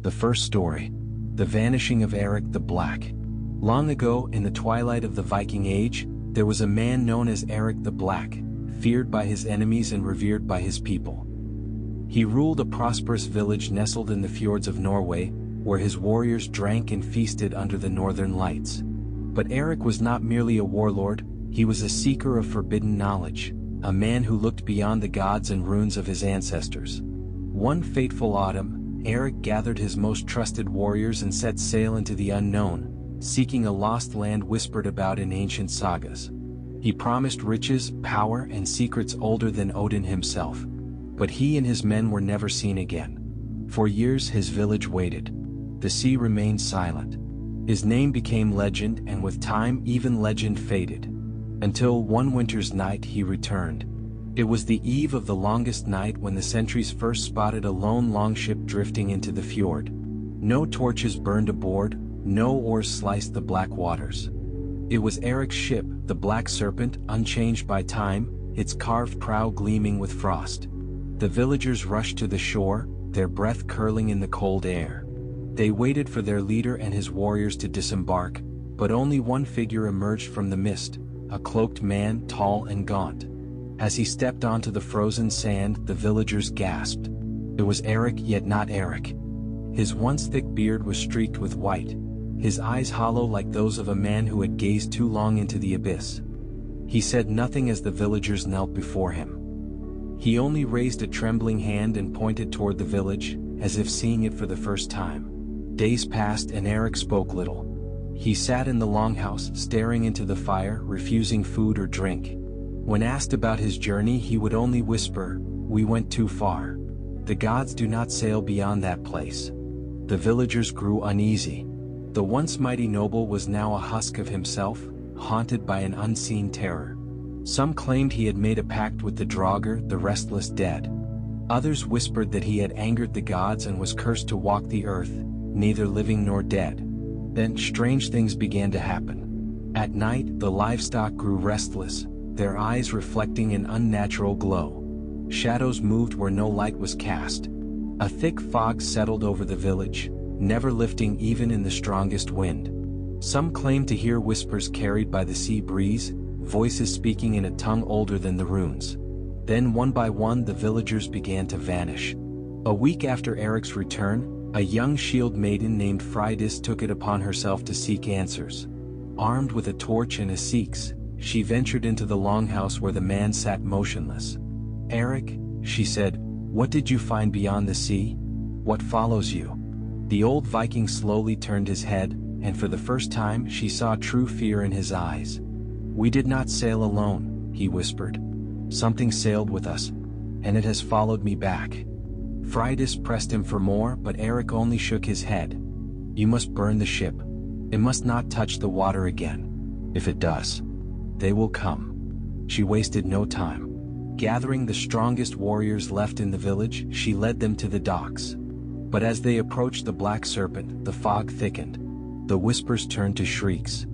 The first story. The vanishing of Eric the Black. Long ago, in the twilight of the Viking Age, there was a man known as Eric the Black, feared by his enemies and revered by his people. He ruled a prosperous village nestled in the fjords of Norway, where his warriors drank and feasted under the northern lights. But Eric was not merely a warlord, he was a seeker of forbidden knowledge, a man who looked beyond the gods and runes of his ancestors. One fateful autumn, Eric gathered his most trusted warriors and set sail into the unknown, seeking a lost land whispered about in ancient sagas. He promised riches, power, and secrets older than Odin himself. But he and his men were never seen again. For years his village waited. The sea remained silent. His name became legend, and with time even legend faded. Until one winter's night he returned. It was the eve of the longest night when the sentries first spotted a lone longship drifting into the fjord. No torches burned aboard, no oars sliced the black waters. It was Eric's ship, the Black Serpent, unchanged by time, its carved prow gleaming with frost. The villagers rushed to the shore, their breath curling in the cold air. They waited for their leader and his warriors to disembark, but only one figure emerged from the mist, a cloaked man, tall and gaunt. As he stepped onto the frozen sand, the villagers gasped. It was Eric, yet not Eric. His once thick beard was streaked with white, his eyes hollow like those of a man who had gazed too long into the abyss. He said nothing as the villagers knelt before him. He only raised a trembling hand and pointed toward the village, as if seeing it for the first time. Days passed and Eric spoke little. He sat in the longhouse, staring into the fire, refusing food or drink. When asked about his journey, he would only whisper, "We went too far. The gods do not sail beyond that place." The villagers grew uneasy. The once mighty noble was now a husk of himself, haunted by an unseen terror. Some claimed he had made a pact with the Draugr, the restless dead. Others whispered that he had angered the gods and was cursed to walk the earth, neither living nor dead. Then strange things began to happen. At night, the livestock grew restless, their eyes reflecting an unnatural glow. Shadows moved where no light was cast. A thick fog settled over the village, never lifting even in the strongest wind. Some claimed to hear whispers carried by the sea breeze, voices speaking in a tongue older than the runes. Then one by one the villagers began to vanish. A week after Eric's return, a young shield maiden named Freydis took it upon herself to seek answers. Armed with a torch and a seeks, she ventured into the longhouse where the man sat motionless. "Eric," she said, "what did you find beyond the sea? What follows you?" The old Viking slowly turned his head, and for the first time she saw true fear in his eyes. "We did not sail alone," he whispered. "Something sailed with us, and it has followed me back." Freydis pressed him for more, but Eric only shook his head. "You must burn the ship. It must not touch the water again. If it does, they will come." She wasted no time. Gathering the strongest warriors left in the village, she led them to the docks. But as they approached the Black Serpent, the fog thickened. The whispers turned to shrieks.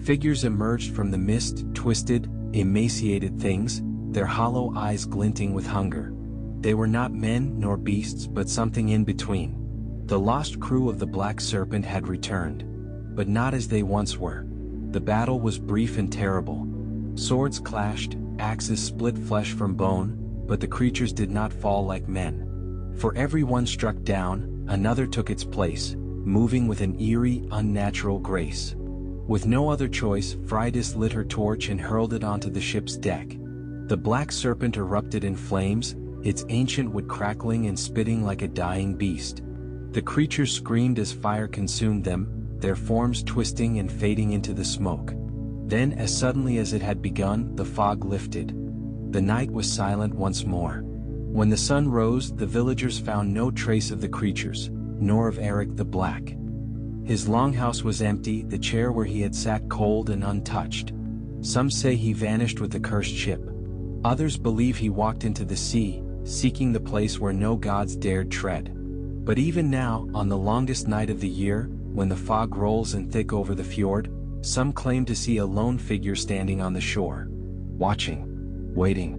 Figures emerged from the mist, twisted, emaciated things, their hollow eyes glinting with hunger. They were not men nor beasts, but something in between. The lost crew of the Black Serpent had returned, but not as they once were. The battle was brief and terrible. Swords clashed, axes split flesh from bone, but the creatures did not fall like men. For every one struck down, another took its place, moving with an eerie, unnatural grace. With no other choice, Freydis lit her torch and hurled it onto the ship's deck. The Black Serpent erupted in flames, its ancient wood crackling and spitting like a dying beast. The creatures screamed as fire consumed them, their forms twisting and fading into the smoke. Then, as suddenly as it had begun, the fog lifted. The night was silent once more. When the sun rose, the villagers found no trace of the creatures, nor of Eric the Black. His longhouse was empty, the chair where he had sat cold and untouched. Some say he vanished with the cursed ship. Others believe he walked into the sea, seeking the place where no gods dared tread. But even now, on the longest night of the year, when the fog rolls in thick over the fjord, some claim to see a lone figure standing on the shore, watching, waiting,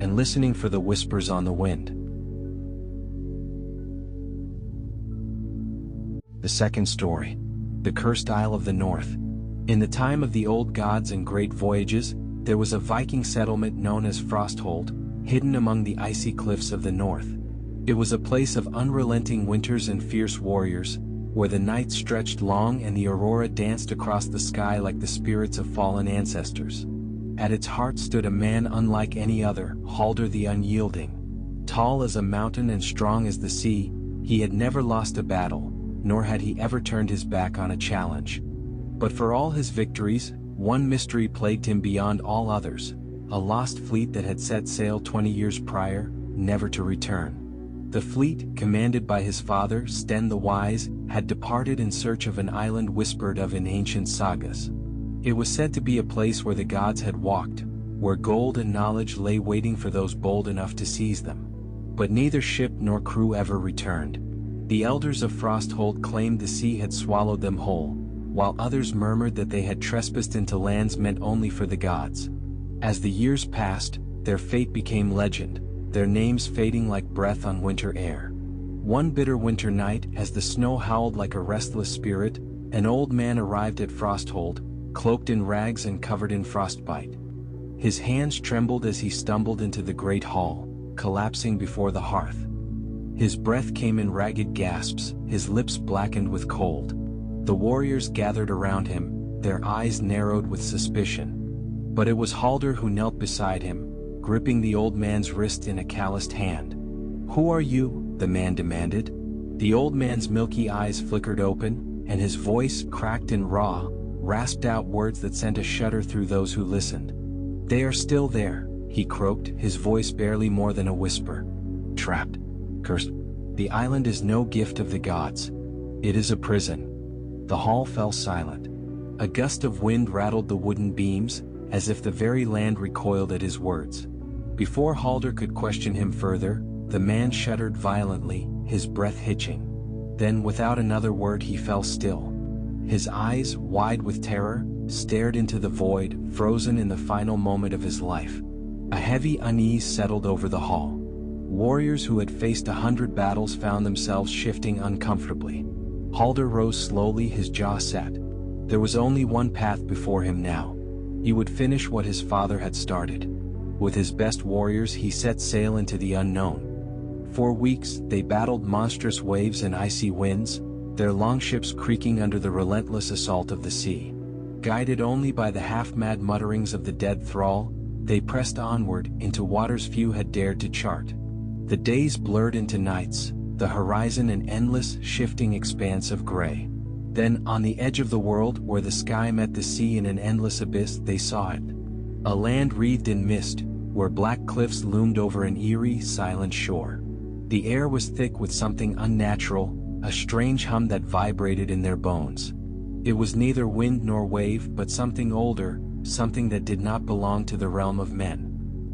and listening for the whispers on the wind. The second story. The Cursed Isle of the North. In the time of the old gods and great voyages, there was a Viking settlement known as Frosthold, hidden among the icy cliffs of the north. It was a place of unrelenting winters and fierce warriors, where the night stretched long and the aurora danced across the sky like the spirits of fallen ancestors. At its heart stood a man unlike any other, Halder the Unyielding. Tall as a mountain and strong as the sea, he had never lost a battle, nor had he ever turned his back on a challenge. But for all his victories, one mystery plagued him beyond all others: a lost fleet that had set sail 20 years prior, never to return. The fleet, commanded by his father, Sten the Wise, had departed in search of an island whispered of in ancient sagas. It was said to be a place where the gods had walked, where gold and knowledge lay waiting for those bold enough to seize them. But neither ship nor crew ever returned. The elders of Frosthold claimed the sea had swallowed them whole, while others murmured that they had trespassed into lands meant only for the gods. As the years passed, their fate became legend, their names fading like breath on winter air. One bitter winter night, as the snow howled like a restless spirit, an old man arrived at Frosthold, cloaked in rags and covered in frostbite. His hands trembled as he stumbled into the great hall, collapsing before the hearth. His breath came in ragged gasps, his lips blackened with cold. The warriors gathered around him, their eyes narrowed with suspicion. But it was Halder who knelt beside him, gripping the old man's wrist in a calloused hand. "Who are you?" the man demanded. The old man's milky eyes flickered open, and his voice, cracked and raw, rasped out words that sent a shudder through those who listened. "They are still there," he croaked, his voice barely more than a whisper. "Trapped. Cursed. The island is no gift of the gods. It is a prison." The hall fell silent. A gust of wind rattled the wooden beams, as if the very land recoiled at his words. Before Halder could question him further, the man shuddered violently, his breath hitching. Then without another word he fell still. His eyes, wide with terror, stared into the void, frozen in the final moment of his life. A heavy unease settled over the hall. Warriors who had faced 100 battles found themselves shifting uncomfortably. Halder rose slowly, his jaw set. There was only one path before him now. He would finish what his father had started. With his best warriors he set sail into the unknown. For weeks they battled monstrous waves and icy winds, their longships creaking under the relentless assault of the sea. Guided only by the half-mad mutterings of the dead thrall, they pressed onward into waters few had dared to chart. The days blurred into nights, the horizon an endless, shifting expanse of gray. Then, on the edge of the world, where the sky met the sea in an endless abyss, they saw it. A land wreathed in mist, where black cliffs loomed over an eerie, silent shore. The air was thick with something unnatural, a strange hum that vibrated in their bones. It was neither wind nor wave, but something older, something that did not belong to the realm of men.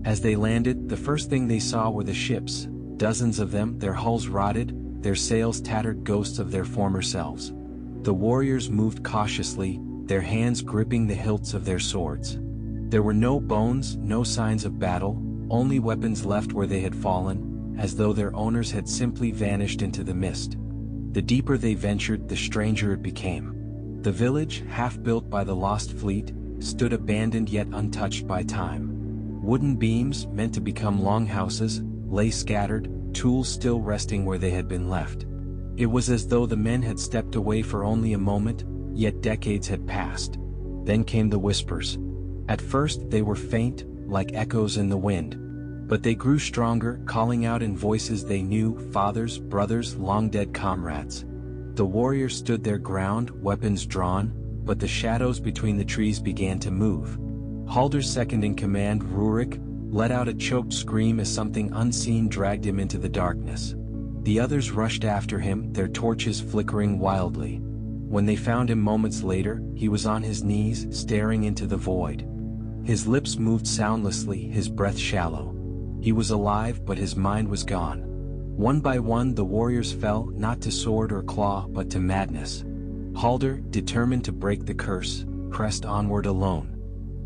As they landed, the first thing they saw were the ships, dozens of them, their hulls rotted, their sails tattered ghosts of their former selves. The warriors moved cautiously, their hands gripping the hilts of their swords. There were no bones, no signs of battle, only weapons left where they had fallen, as though their owners had simply vanished into the mist. The deeper they ventured, the stranger it became. The village, half built by the lost fleet, stood abandoned yet untouched by time. Wooden beams, meant to become longhouses, lay scattered, tools still resting where they had been left. It was as though the men had stepped away for only a moment, yet decades had passed. Then came the whispers. At first they were faint, like echoes in the wind. But they grew stronger, calling out in voices they knew, fathers, brothers, long-dead comrades. The warriors stood their ground, weapons drawn, but the shadows between the trees began to move. Halder's second-in-command, Rurik, let out a choked scream as something unseen dragged him into the darkness. The others rushed after him, their torches flickering wildly. When they found him moments later, he was on his knees, staring into the void. His lips moved soundlessly, his breath shallow. He was alive, but his mind was gone. One by one the warriors fell, not to sword or claw, but to madness. Halder, determined to break the curse, pressed onward alone.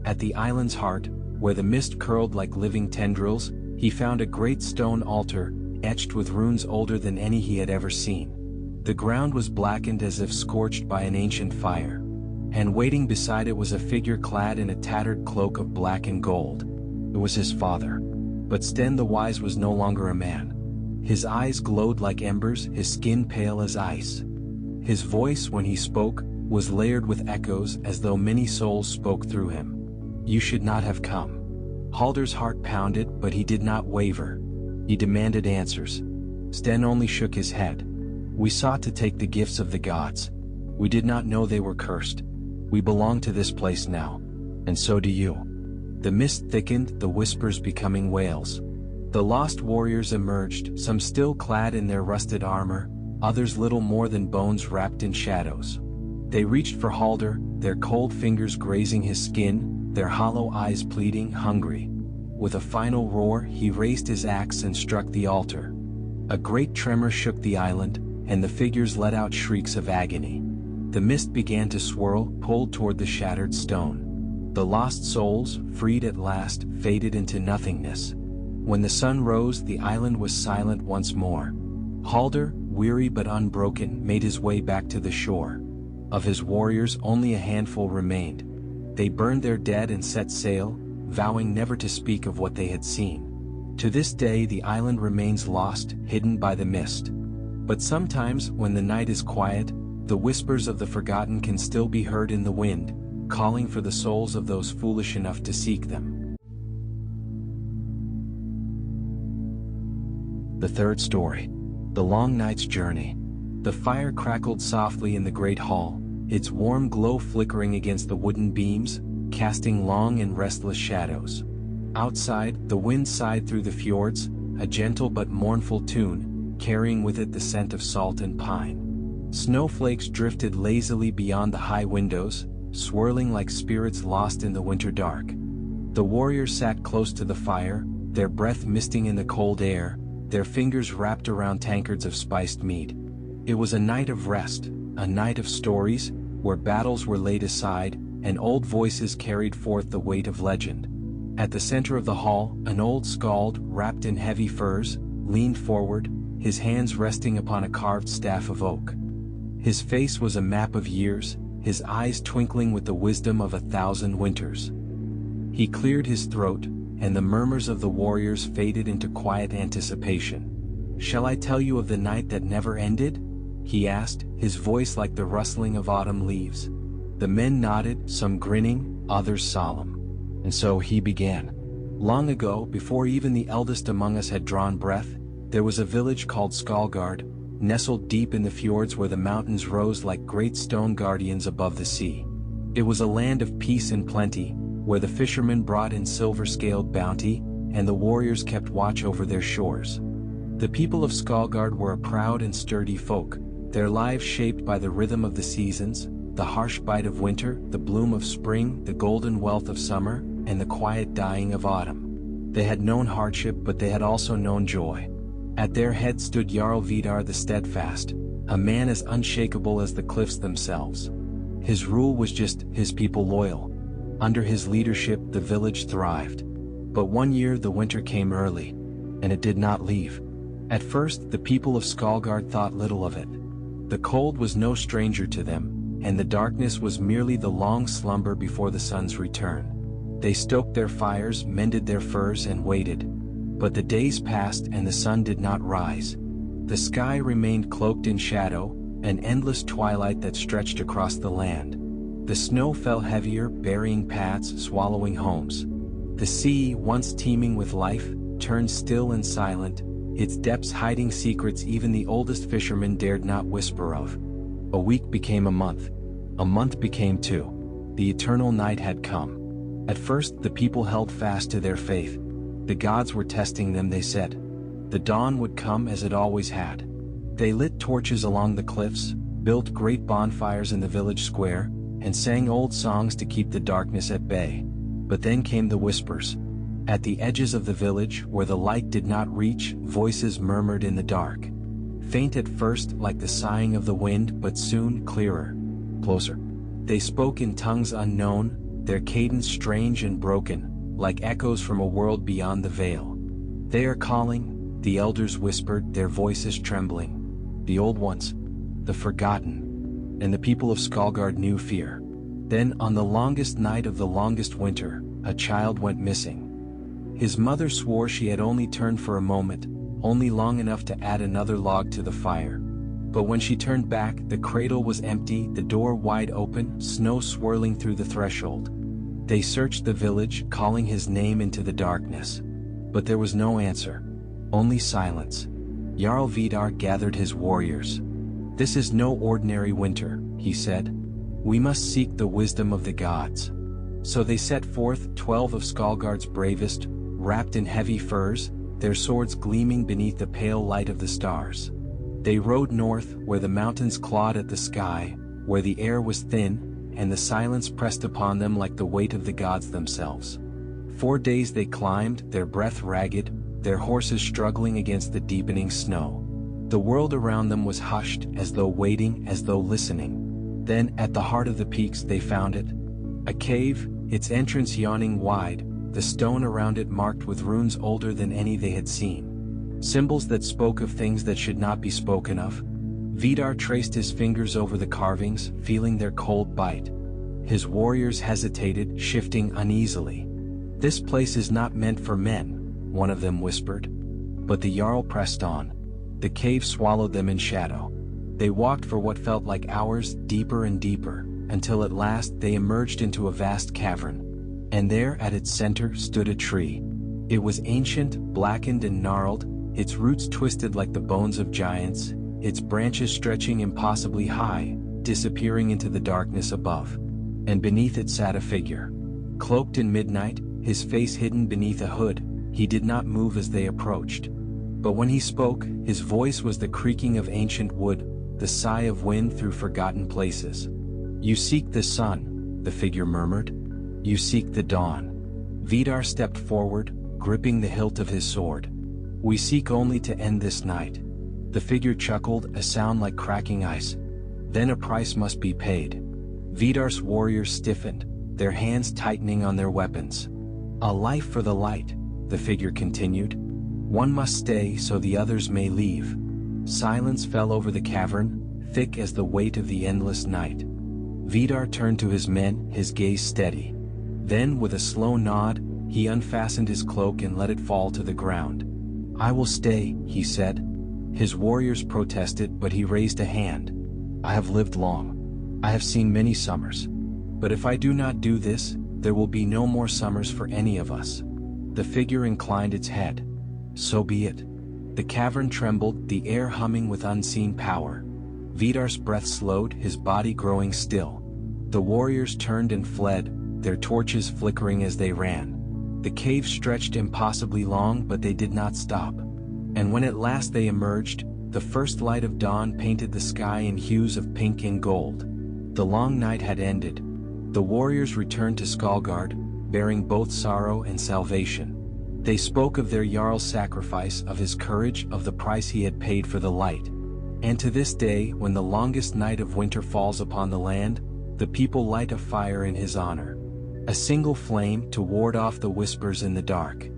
At the island's heart, where the mist curled like living tendrils, he found a great stone altar, etched with runes older than any he had ever seen. The ground was blackened as if scorched by an ancient fire, and waiting beside it was a figure clad in a tattered cloak of black and gold. It was his father. But Sten the Wise was no longer a man. His eyes glowed like embers, his skin pale as ice. His voice, when he spoke, was layered with echoes as though many souls spoke through him. "You should not have come." Halder's heart pounded, but he did not waver. He demanded answers. Sten only shook his head. "We sought to take the gifts of the gods. We did not know they were cursed. We belong to this place now. And so do you." The mist thickened, the whispers becoming wails. The lost warriors emerged, some still clad in their rusted armor, others little more than bones wrapped in shadows. They reached for Halder, their cold fingers grazing his skin, their hollow eyes pleading, hungry. With a final roar, he raised his axe and struck the altar. A great tremor shook the island, and the figures let out shrieks of agony. The mist began to swirl, pulled toward the shattered stone. The lost souls, freed at last, faded into nothingness. When the sun rose, the island was silent once more. Halder, weary but unbroken, made his way back to the shore. Of his warriors, only a handful remained. They burned their dead and set sail, vowing never to speak of what they had seen. To this day the island remains lost, hidden by the mist. But sometimes, when the night is quiet, the whispers of the forgotten can still be heard in the wind, calling for the souls of those foolish enough to seek them. The third story. The Long Night's Journey. The fire crackled softly in the great hall, its warm glow flickering against the wooden beams, casting long and restless shadows. Outside, the wind sighed through the fjords, a gentle but mournful tune, carrying with it the scent of salt and pine. Snowflakes drifted lazily beyond the high windows, swirling like spirits lost in the winter dark. The warriors sat close to the fire, their breath misting in the cold air, their fingers wrapped around tankards of spiced mead. It was a night of rest, a night of stories, where battles were laid aside, and old voices carried forth the weight of legend. At the center of the hall, an old skald, wrapped in heavy furs, leaned forward, his hands resting upon a carved staff of oak. His face was a map of years, his eyes twinkling with the wisdom of 1,000 winters. He cleared his throat, and the murmurs of the warriors faded into quiet anticipation. "Shall I tell you of the night that never ended?" he asked, his voice like the rustling of autumn leaves. The men nodded, some grinning, others solemn. And so he began. "Long ago, before even the eldest among us had drawn breath, there was a village called Skalgard, nestled deep in the fjords where the mountains rose like great stone guardians above the sea. It was a land of peace and plenty, where the fishermen brought in silver-scaled bounty, and the warriors kept watch over their shores. The people of Skalgard were a proud and sturdy folk, their lives shaped by the rhythm of the seasons, the harsh bite of winter, the bloom of spring, the golden wealth of summer, and the quiet dying of autumn. They had known hardship, but they had also known joy. At their head stood Jarl Vidar the Steadfast, a man as unshakable as the cliffs themselves. His rule was just, his people loyal. Under his leadership the village thrived. But one year the winter came early, and it did not leave. At first the people of Skalgard thought little of it. The cold was no stranger to them, and the darkness was merely the long slumber before the sun's return. They stoked their fires, mended their furs, and waited. But the days passed and the sun did not rise. The sky remained cloaked in shadow, an endless twilight that stretched across the land. The snow fell heavier, burying paths, swallowing homes. The sea, once teeming with life, turned still and silent, its depths hiding secrets even the oldest fishermen dared not whisper of. A week became a month became 2. The eternal night had come. At first the people held fast to their faith. The gods were testing them, they said. The dawn would come as it always had. They lit torches along the cliffs, built great bonfires in the village square, and sang old songs to keep the darkness at bay. But then came the whispers. At the edges of the village, where the light did not reach, voices murmured in the dark. Faint at first, like the sighing of the wind, but soon clearer, closer. They spoke in tongues unknown, their cadence strange and broken, like echoes from a world beyond the veil. "They are calling," the elders whispered, their voices trembling. "The old ones. the forgotten. And the people of Skalgard knew fear. Then, on the longest night of the longest winter, a child went missing. His mother swore she had only turned for a moment, only long enough to add another log to the fire. But when she turned back, the cradle was empty, the door wide open, snow swirling through the threshold. They searched the village, calling his name into the darkness. But there was no answer. Only silence. Jarl Vidar gathered his warriors. "This is no ordinary winter," he said. "We must seek the wisdom of the gods." So they set forth 12 of Skalgard's bravest, wrapped in heavy furs, their swords gleaming beneath the pale light of the stars. They rode north, where the mountains clawed at the sky, where the air was thin, and the silence pressed upon them like the weight of the gods themselves. 4 days they climbed, their breath ragged, their horses struggling against the deepening snow. The world around them was hushed, as though waiting, as though listening. Then, at the heart of the peaks they found it. A cave, its entrance yawning wide, the stone around it marked with runes older than any they had seen. Symbols that spoke of things that should not be spoken of. Vidar traced his fingers over the carvings, feeling their cold bite. His warriors hesitated, shifting uneasily. "This place is not meant for men," one of them whispered. But the Jarl pressed on. The cave swallowed them in shadow. They walked for what felt like hours, deeper and deeper, until at last they emerged into a vast cavern. And there, at its center, stood a tree. It was ancient, blackened and gnarled, its roots twisted like the bones of giants, its branches stretching impossibly high, disappearing into the darkness above. And beneath it sat a figure. Cloaked in midnight, his face hidden beneath a hood, he did not move as they approached. But when he spoke, his voice was the creaking of ancient wood, the sigh of wind through forgotten places. "You seek the sun," the figure murmured. "You seek the dawn." Vidar stepped forward, gripping the hilt of his sword. "We seek only to end this night." The figure chuckled, a sound like cracking ice. "Then a price must be paid." Vidar's warriors stiffened, their hands tightening on their weapons. "A life for the light," the figure continued. "One must stay so the others may leave." Silence fell over the cavern, thick as the weight of the endless night. Vidar turned to his men, his gaze steady. Then, with a slow nod, he unfastened his cloak and let it fall to the ground. "I will stay," he said. His warriors protested, but he raised a hand. "I have lived long. I have seen many summers. But if I do not do this, there will be no more summers for any of us." The figure inclined its head. "So be it." The cavern trembled, the air humming with unseen power. Vidar's breath slowed, his body growing still. The warriors turned and fled, their torches flickering as they ran. The cave stretched impossibly long, but they did not stop. And when at last they emerged, the first light of dawn painted the sky in hues of pink and gold. The long night had ended. The warriors returned to Skalgard, bearing both sorrow and salvation. They spoke of their Jarl's sacrifice, of his courage, of the price he had paid for the light. And to this day, when the longest night of winter falls upon the land, the people light a fire in his honor. A single flame to ward off the whispers in the dark.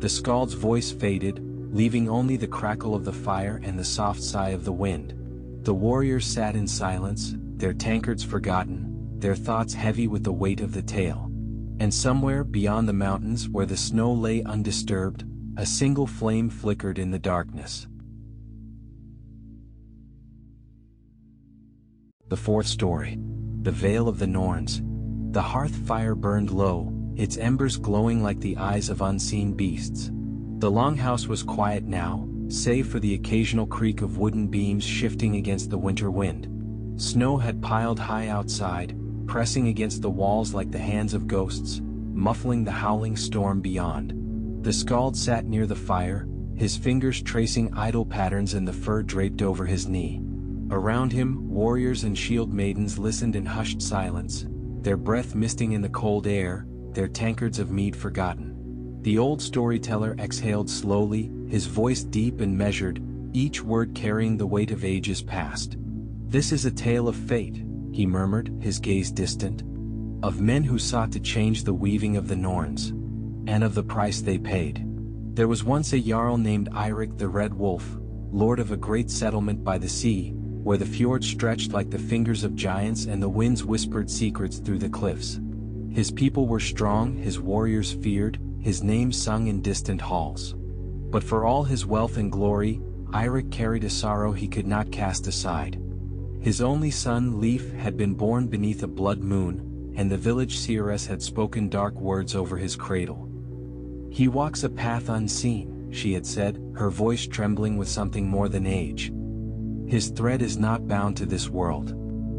The skald's voice faded, leaving only the crackle of the fire and the soft sigh of the wind. The warriors sat in silence, their tankards forgotten, their thoughts heavy with the weight of the tale. And somewhere beyond the mountains where the snow lay undisturbed, a single flame flickered in the darkness. The fourth story. The Vale of the Norns. The hearth fire burned low, its embers glowing like the eyes of unseen beasts. The longhouse was quiet now, save for the occasional creak of wooden beams shifting against the winter wind. Snow had piled high outside, pressing against the walls like the hands of ghosts, muffling the howling storm beyond. The skald sat near the fire, his fingers tracing idle patterns in the fur draped over his knee. Around him, warriors and shield maidens listened in hushed silence, their breath misting in the cold air, their tankards of mead forgotten. The old storyteller exhaled slowly, his voice deep and measured, each word carrying the weight of ages past. "This is a tale of fate," he murmured, his gaze distant. "Of men who sought to change the weaving of the Norns. And of the price they paid. There was once a Jarl named Eirik the Red Wolf, lord of a great settlement by the sea, where the fjord stretched like the fingers of giants and the winds whispered secrets through the cliffs. His people were strong, his warriors feared, his name sung in distant halls. But for all his wealth and glory, Eirik carried a sorrow he could not cast aside. His only son Leif had been born beneath a blood moon, and the village seeress had spoken dark words over his cradle. "He walks a path unseen," she had said, her voice trembling with something more than age. "His thread is not bound to this world."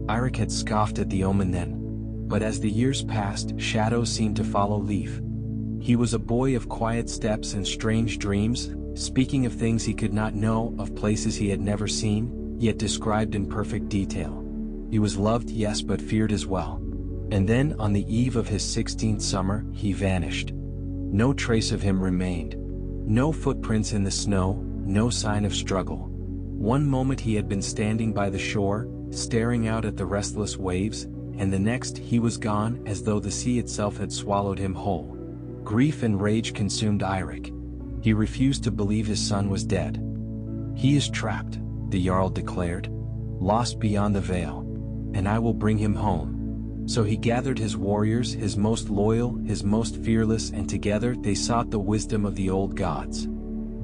Eirik had scoffed at the omen then. But as the years passed, shadows seemed to follow Leif. He was a boy of quiet steps and strange dreams, speaking of things he could not know, of places he had never seen, yet described in perfect detail. He was loved, yes, but feared as well. And then, on the eve of his 16th summer, he vanished. No trace of him remained. No footprints in the snow, no sign of struggle. One moment he had been standing by the shore, staring out at the restless waves, and the next he was gone, as though the sea itself had swallowed him whole. Grief and rage consumed Eirik. He refused to believe his son was dead. "He is trapped," the Jarl declared, "lost beyond the veil, and I will bring him home." So he gathered his warriors, his most loyal, his most fearless, and together they sought the wisdom of the old gods.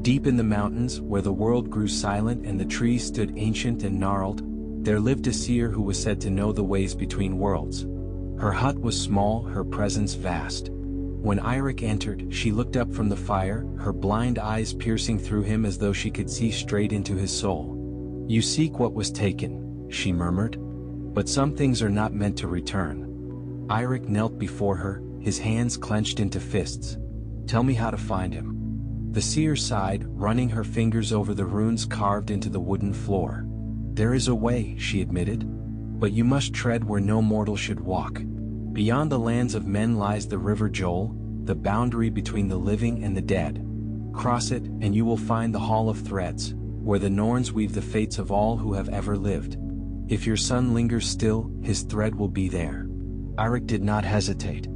Deep in the mountains, where the world grew silent and the trees stood ancient and gnarled, there lived a seer who was said to know the ways between worlds. Her hut was small, her presence vast. When Eirik entered, she looked up from the fire, her blind eyes piercing through him as though she could see straight into his soul. "You seek what was taken," she murmured. "But some things are not meant to return." Eirik knelt before her, his hands clenched into fists. "Tell me how to find him." The seer sighed, running her fingers over the runes carved into the wooden floor. "There is a way," she admitted. "But you must tread where no mortal should walk. Beyond the lands of men lies the river Joel, the boundary between the living and the dead. Cross it, and you will find the Hall of Threads, where the Norns weave the fates of all who have ever lived. If your son lingers still, his thread will be there." Eirik did not hesitate.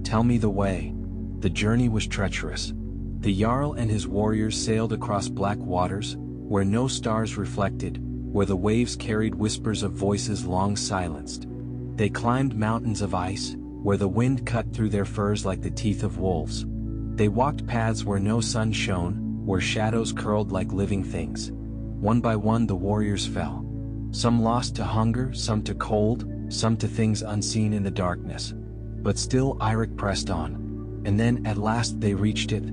"Tell me the way." The journey was treacherous. The Jarl and his warriors sailed across black waters, where no stars reflected, where the waves carried whispers of voices long silenced. They climbed mountains of ice, where the wind cut through their furs like the teeth of wolves. They walked paths where no sun shone, where shadows curled like living things. One by one the warriors fell. Some lost to hunger, some to cold, some to things unseen in the darkness. But still Eirik pressed on. And then at last they reached it,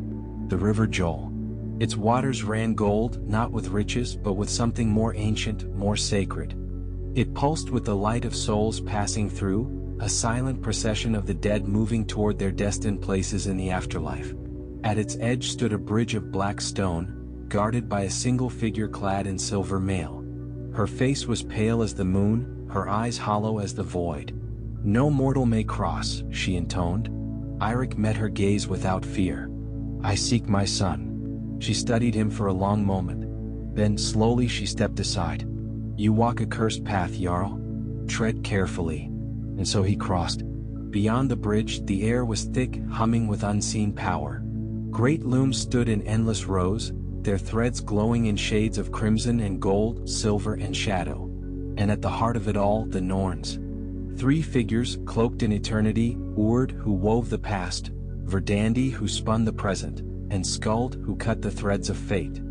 the river Joel. Its waters ran gold, not with riches but with something more ancient, more sacred. It pulsed with the light of souls passing through, a silent procession of the dead moving toward their destined places in the afterlife. At its edge stood a bridge of black stone, guarded by a single figure clad in silver mail. Her face was pale as the moon, her eyes hollow as the void. "No mortal may cross," she intoned. Eirik met her gaze without fear. "I seek my son." She studied him for a long moment. Then slowly she stepped aside. "You walk a cursed path, Jarl. Tread carefully." And so he crossed. Beyond the bridge, the air was thick, humming with unseen power. Great looms stood in endless rows, their threads glowing in shades of crimson and gold, silver and shadow. And at the heart of it all, the Norns. 3 figures, cloaked in eternity, Urd, who wove the past, Verdandi, who spun the present, and Skuld, who cut the threads of fate.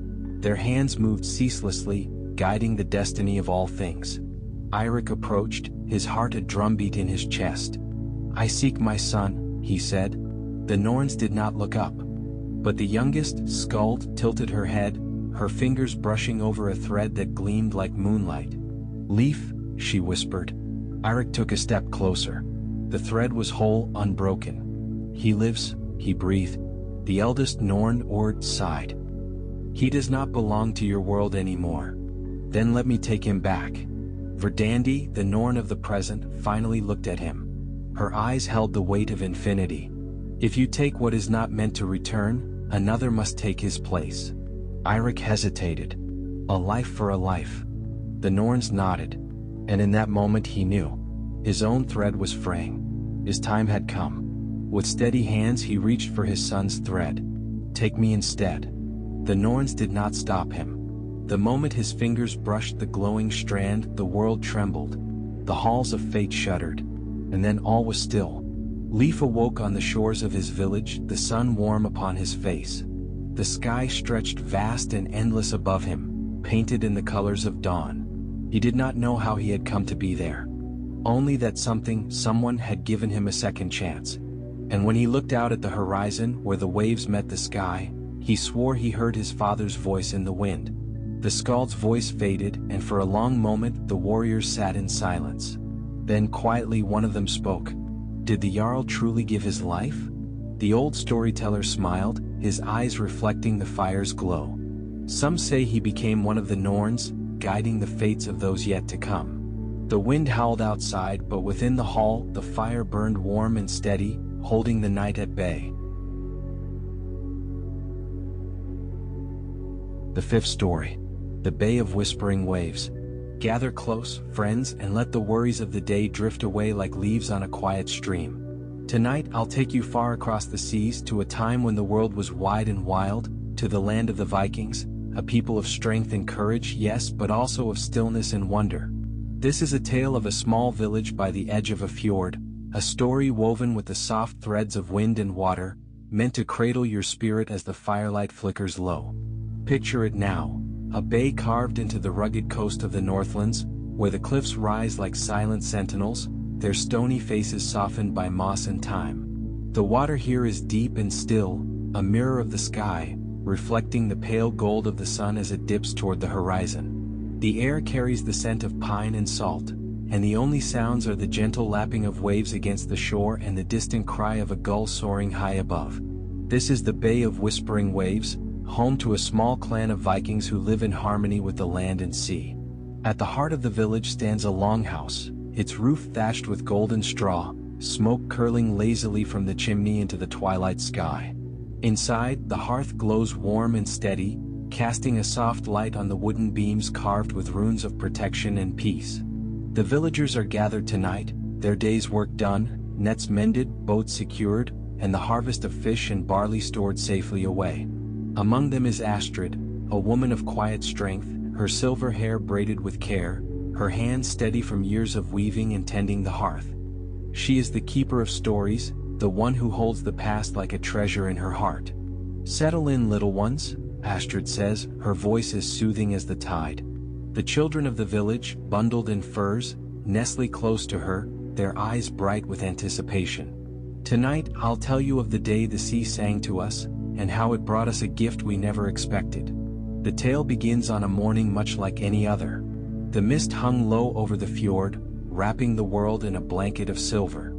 Their hands moved ceaselessly, guiding the destiny of all things. Eirik approached, his heart a drumbeat in his chest. "I seek my son," he said. The Norns did not look up. But the youngest, Skuld, tilted her head, her fingers brushing over a thread that gleamed like moonlight. "Leif," she whispered. Eirik took a step closer. The thread was whole, unbroken. "He lives," he breathed. The eldest Norn, Urd, sighed. "He does not belong to your world anymore." "Then let me take him back." Verdandi, the Norn of the present, finally looked at him. Her eyes held the weight of infinity. "If you take what is not meant to return, another must take his place." Eirik hesitated. "A life for a life." The Norns nodded. And in that moment he knew. His own thread was fraying. His time had come. With steady hands he reached for his son's thread. "Take me instead." The Norns did not stop him. The moment his fingers brushed the glowing strand, the world trembled. The halls of fate shuddered. And then all was still. Leif awoke on the shores of his village, the sun warm upon his face. The sky stretched vast and endless above him, painted in the colors of dawn. He did not know how he had come to be there. Only that someone had given him a second chance. And when he looked out at the horizon where the waves met the sky, he swore he heard his father's voice in the wind. The skald's voice faded, and for a long moment the warriors sat in silence. Then quietly one of them spoke. Did the Jarl truly give his life? The old storyteller smiled, his eyes reflecting the fire's glow. Some say he became one of the Norns, guiding the fates of those yet to come. The wind howled outside, but within the hall the fire burned warm and steady, holding the night at bay. The fifth story. The Bay of Whispering Waves. Gather close, friends, and let the worries of the day drift away like leaves on a quiet stream. Tonight I'll take you far across the seas to a time when the world was wide and wild, to the land of the Vikings, a people of strength and courage, yes, but also of stillness and wonder. This is a tale of a small village by the edge of a fjord, a story woven with the soft threads of wind and water, meant to cradle your spirit as the firelight flickers low. Picture it now, a bay carved into the rugged coast of the Northlands, where the cliffs rise like silent sentinels, their stony faces softened by moss and time. The water here is deep and still, a mirror of the sky, reflecting the pale gold of the sun as it dips toward the horizon. The air carries the scent of pine and salt, and the only sounds are the gentle lapping of waves against the shore and the distant cry of a gull soaring high above. This is the Bay of Whispering Waves, home to a small clan of Vikings who live in harmony with the land and sea. At the heart of the village stands a longhouse, its roof thatched with golden straw, smoke curling lazily from the chimney into the twilight sky. Inside, the hearth glows warm and steady, casting a soft light on the wooden beams carved with runes of protection and peace. The villagers are gathered tonight, their day's work done, nets mended, boats secured, and the harvest of fish and barley stored safely away. Among them is Astrid, a woman of quiet strength, her silver hair braided with care, her hands steady from years of weaving and tending the hearth. She is the keeper of stories, the one who holds the past like a treasure in her heart. "Settle in, little ones," Astrid says, her voice as soothing as the tide. The children of the village, bundled in furs, nestle close to her, their eyes bright with anticipation. "Tonight I'll tell you of the day the sea sang to us, and how it brought us a gift we never expected." The tale begins on a morning much like any other. The mist hung low over the fjord, wrapping the world in a blanket of silver.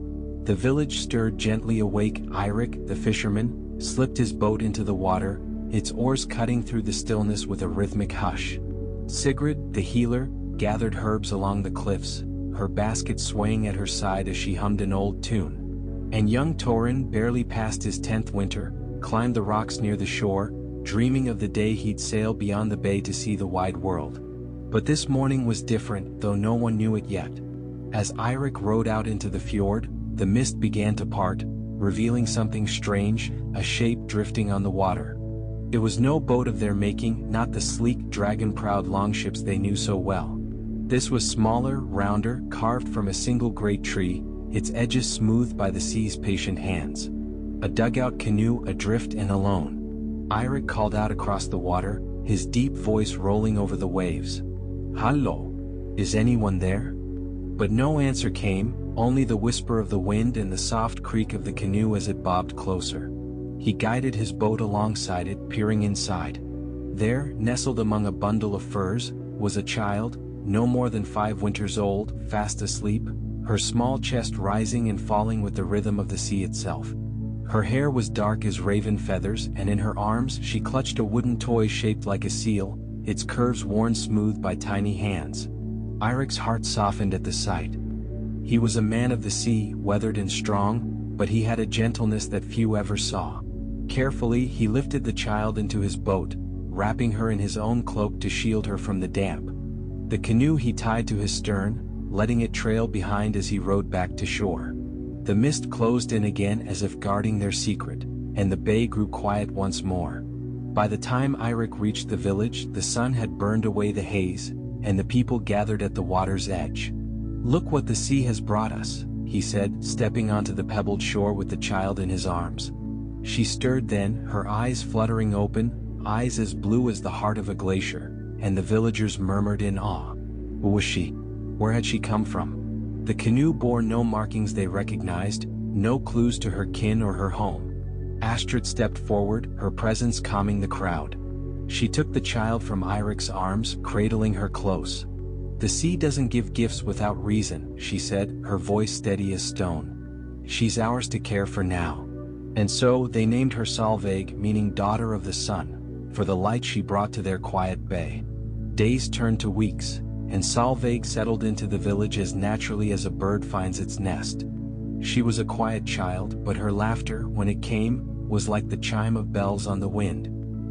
The village stirred gently awake. Eirik, the fisherman, slipped his boat into the water, its oars cutting through the stillness with a rhythmic hush. Sigrid, the healer, gathered herbs along the cliffs, her basket swaying at her side as she hummed an old tune. And young Torin, barely past his 10th winter, climbed the rocks near the shore, dreaming of the day he'd sail beyond the bay to see the wide world. But this morning was different, though no one knew it yet. As Eirik rowed out into the fjord, the mist began to part, revealing something strange, a shape drifting on the water. It was no boat of their making, not the sleek, dragon-prowed longships they knew so well. This was smaller, rounder, carved from a single great tree, its edges smoothed by the sea's patient hands. A dugout canoe adrift and alone. Eirik called out across the water, his deep voice rolling over the waves. "Hallo! Is anyone there?" But no answer came, only the whisper of the wind and the soft creak of the canoe as it bobbed closer. He guided his boat alongside it, peering inside. There, nestled among a bundle of furs, was a child, no more than 5 winters old, fast asleep, her small chest rising and falling with the rhythm of the sea itself. Her hair was dark as raven feathers, and in her arms she clutched a wooden toy shaped like a seal, its curves worn smooth by tiny hands. Eirik's heart softened at the sight. He was a man of the sea, weathered and strong, but he had a gentleness that few ever saw. Carefully he lifted the child into his boat, wrapping her in his own cloak to shield her from the damp. The canoe he tied to his stern, letting it trail behind as he rowed back to shore. The mist closed in again as if guarding their secret, and the bay grew quiet once more. By the time Eirik reached the village, the sun had burned away the haze, and the people gathered at the water's edge. "Look what the sea has brought us," he said, stepping onto the pebbled shore with the child in his arms. She stirred then, her eyes fluttering open, eyes as blue as the heart of a glacier, and the villagers murmured in awe. Who was she? Where had she come from? The canoe bore no markings they recognized, no clues to her kin or her home. Astrid stepped forward, her presence calming the crowd. She took the child from Eirik's arms, cradling her close. "The sea doesn't give gifts without reason," she said, her voice steady as stone. "She's ours to care for now." And so they named her Solveig, meaning daughter of the sun, for the light she brought to their quiet bay. Days turned to weeks, and Solveig settled into the village as naturally as a bird finds its nest. She was a quiet child, but her laughter, when it came, was like the chime of bells on the wind.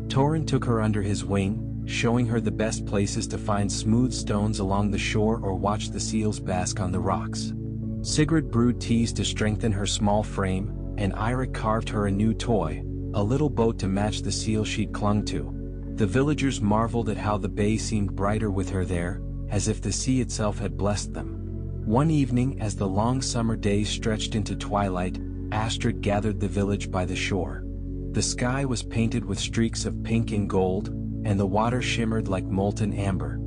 Torin took her under his wing, showing her the best places to find smooth stones along the shore or watch the seals bask on the rocks. Sigrid brewed teas to strengthen her small frame, and Eirik carved her a new toy, a little boat to match the seal she'd clung to. The villagers marveled at how the bay seemed brighter with her there, as if the sea itself had blessed them. One evening, as the long summer days stretched into twilight, Astrid gathered the village by the shore. The sky was painted with streaks of pink and gold, and the water shimmered like molten amber.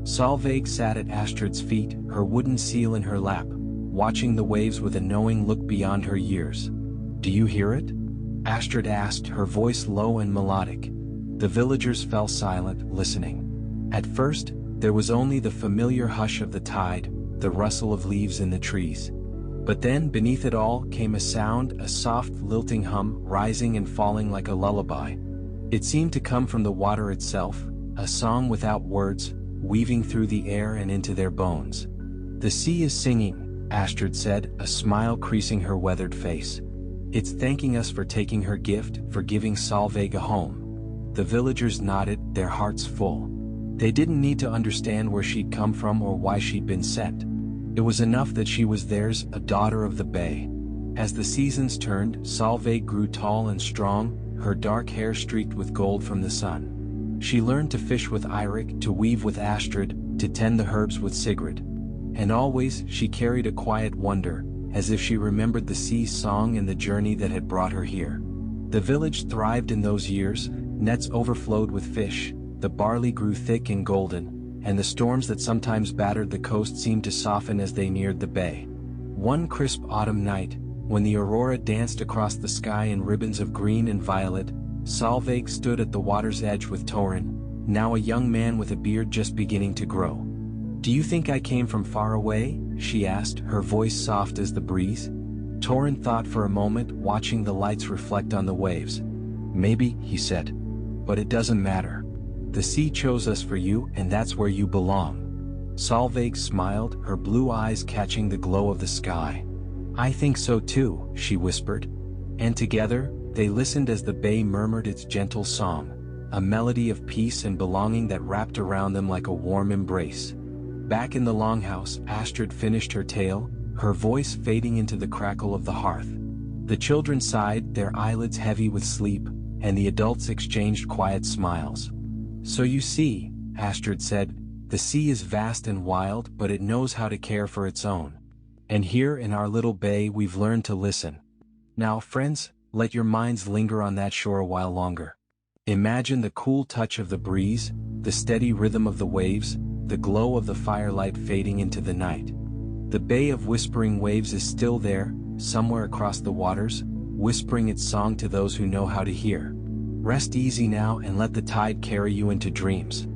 Solveig sat at Astrid's feet, her wooden seal in her lap, watching the waves with a knowing look beyond her years. "Do you hear it?" Astrid asked, her voice low and melodic. The villagers fell silent, listening. At first, there was only the familiar hush of the tide, the rustle of leaves in the trees. But then, beneath it all, came a sound, a soft, lilting hum, rising and falling like a lullaby. It seemed to come from the water itself, a song without words, weaving through the air and into their bones. "The sea is singing," Astrid said, a smile creasing her weathered face. "It's thanking us for taking her gift, for giving Solveig a home." The villagers nodded, their hearts full. They didn't need to understand where she'd come from or why she'd been sent. It was enough that she was theirs, a daughter of the bay. As the seasons turned, Solveig grew tall and strong, her dark hair streaked with gold from the sun. She learned to fish with Eirik, to weave with Astrid, to tend the herbs with Sigrid. And always, she carried a quiet wonder, as if she remembered the sea's song and the journey that had brought her here. The village thrived in those years, nets overflowed with fish, the barley grew thick and golden, and the storms that sometimes battered the coast seemed to soften as they neared the bay. One crisp autumn night, when the aurora danced across the sky in ribbons of green and violet, Solveig stood at the water's edge with Torin, now a young man with a beard just beginning to grow. "Do you think I came from far away?" she asked, her voice soft as the breeze. Torin thought for a moment, watching the lights reflect on the waves. "Maybe," he said. "But it doesn't matter. The sea chose us for you, and that's where you belong." Solveig smiled, her blue eyes catching the glow of the sky. "I think so too," she whispered. And together, they listened as the bay murmured its gentle song, a melody of peace and belonging that wrapped around them like a warm embrace. Back in the longhouse, Astrid finished her tale, her voice fading into the crackle of the hearth. The children sighed, their eyelids heavy with sleep, and the adults exchanged quiet smiles. "So you see," Astrid said, "the sea is vast and wild, but it knows how to care for its own. And here in our little bay we've learned to listen. Now, friends, let your minds linger on that shore a while longer. Imagine the cool touch of the breeze, the steady rhythm of the waves, the glow of the firelight fading into the night. The bay of whispering waves is still there, somewhere across the waters, whispering its song to those who know how to hear. Rest easy now and let the tide carry you into dreams."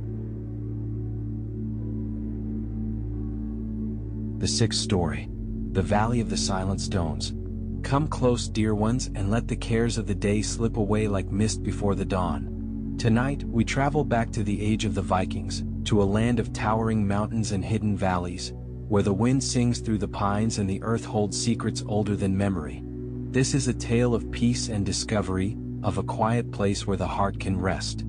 The sixth story. The Valley of the Silent Stones. Come close, dear ones, and let the cares of the day slip away like mist before the dawn. Tonight, we travel back to the age of the Vikings, to a land of towering mountains and hidden valleys, where the wind sings through the pines and the earth holds secrets older than memory. This is a tale of peace and discovery, of a quiet place where the heart can rest.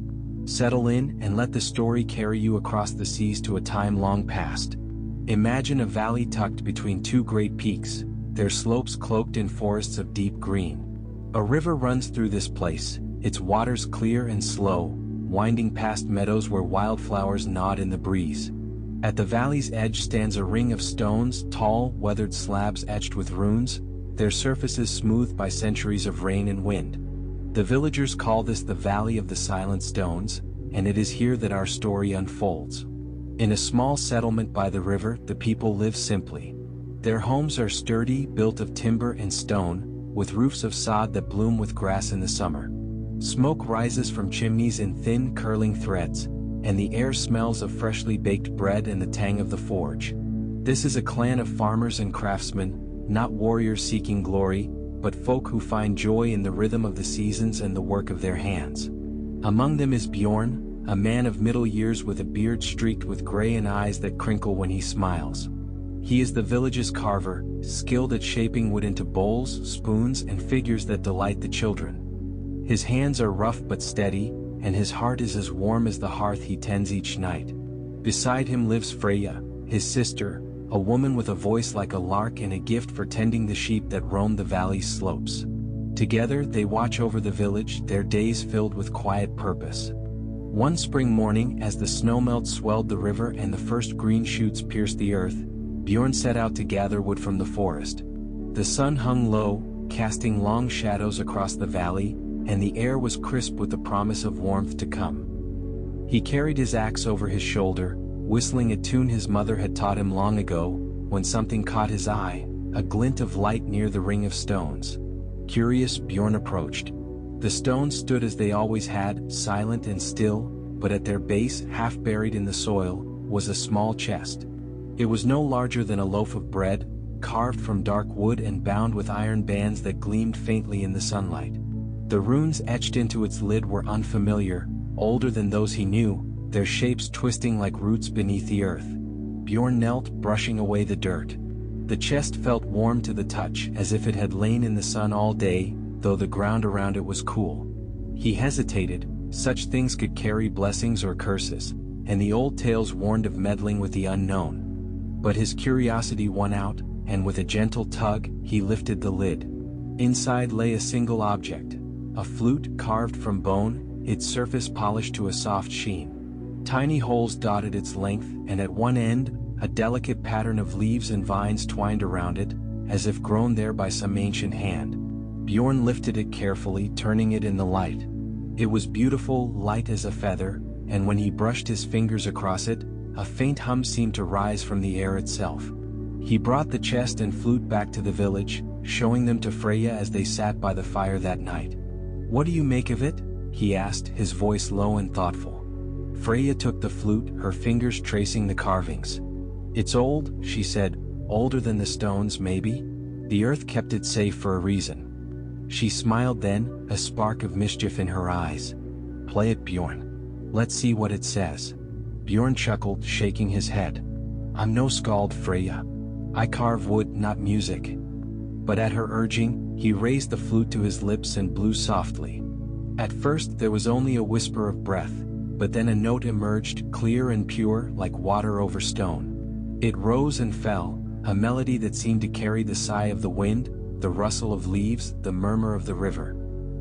Settle in and let the story carry you across the seas to a time long past. Imagine a valley tucked between two great peaks, their slopes cloaked in forests of deep green. A river runs through this place, its waters clear and slow, winding past meadows where wildflowers nod in the breeze. At the valley's edge stands a ring of stones, tall, weathered slabs etched with runes, their surfaces smoothed by centuries of rain and wind. The villagers call this the Valley of the Silent Stones, and it is here that our story unfolds. In a small settlement by the river, the people live simply. Their homes are sturdy, built of timber and stone, with roofs of sod that bloom with grass in the summer. Smoke rises from chimneys in thin, curling threads, and the air smells of freshly baked bread and the tang of the forge. This is a clan of farmers and craftsmen, not warriors seeking glory, but folk who find joy in the rhythm of the seasons and the work of their hands. Among them is Bjorn, a man of middle years with a beard streaked with gray and eyes that crinkle when he smiles. He is the village's carver, skilled at shaping wood into bowls, spoons, and figures that delight the children. His hands are rough but steady, and his heart is as warm as the hearth he tends each night. Beside him lives Freya, his sister, a woman with a voice like a lark and a gift for tending the sheep that roam the valley's slopes. Together they watch over the village, their days filled with quiet purpose. One spring morning, as the snowmelt swelled the river and the first green shoots pierced the earth, Bjorn set out to gather wood from the forest. The sun hung low, casting long shadows across the valley, and the air was crisp with the promise of warmth to come. He carried his axe over his shoulder, whistling a tune his mother had taught him long ago, when something caught his eye, a glint of light near the ring of stones. Curious, Bjorn approached. The stones stood as they always had, silent and still, but at their base, half buried in the soil, was a small chest. It was no larger than a loaf of bread, carved from dark wood and bound with iron bands that gleamed faintly in the sunlight. The runes etched into its lid were unfamiliar, older than those he knew, their shapes twisting like roots beneath the earth. Bjorn knelt, brushing away the dirt. The chest felt warm to the touch, as if it had lain in the sun all day, though the ground around it was cool. He hesitated, such things could carry blessings or curses, and the old tales warned of meddling with the unknown. But his curiosity won out, and with a gentle tug, he lifted the lid. Inside lay a single object, a flute carved from bone, its surface polished to a soft sheen. Tiny holes dotted its length, and at one end, a delicate pattern of leaves and vines twined around it, as if grown there by some ancient hand. Bjorn lifted it carefully, turning it in the light. It was beautiful, light as a feather, and when he brushed his fingers across it, a faint hum seemed to rise from the air itself. He brought the chest and flute back to the village, showing them to Freya as they sat by the fire that night. "What do you make of it?" he asked, his voice low and thoughtful. Freya took the flute, her fingers tracing the carvings. "It's old," she said, "older than the stones, maybe? The earth kept it safe for a reason." She smiled then, a spark of mischief in her eyes. "Play it, Bjorn. Let's see what it says." Bjorn chuckled, shaking his head. "I'm no skald, Freya. I carve wood, not music." But at her urging, he raised the flute to his lips and blew softly. At first there was only a whisper of breath, but then a note emerged, clear and pure, like water over stone. It rose and fell, a melody that seemed to carry the sigh of the wind, the rustle of leaves, the murmur of the river.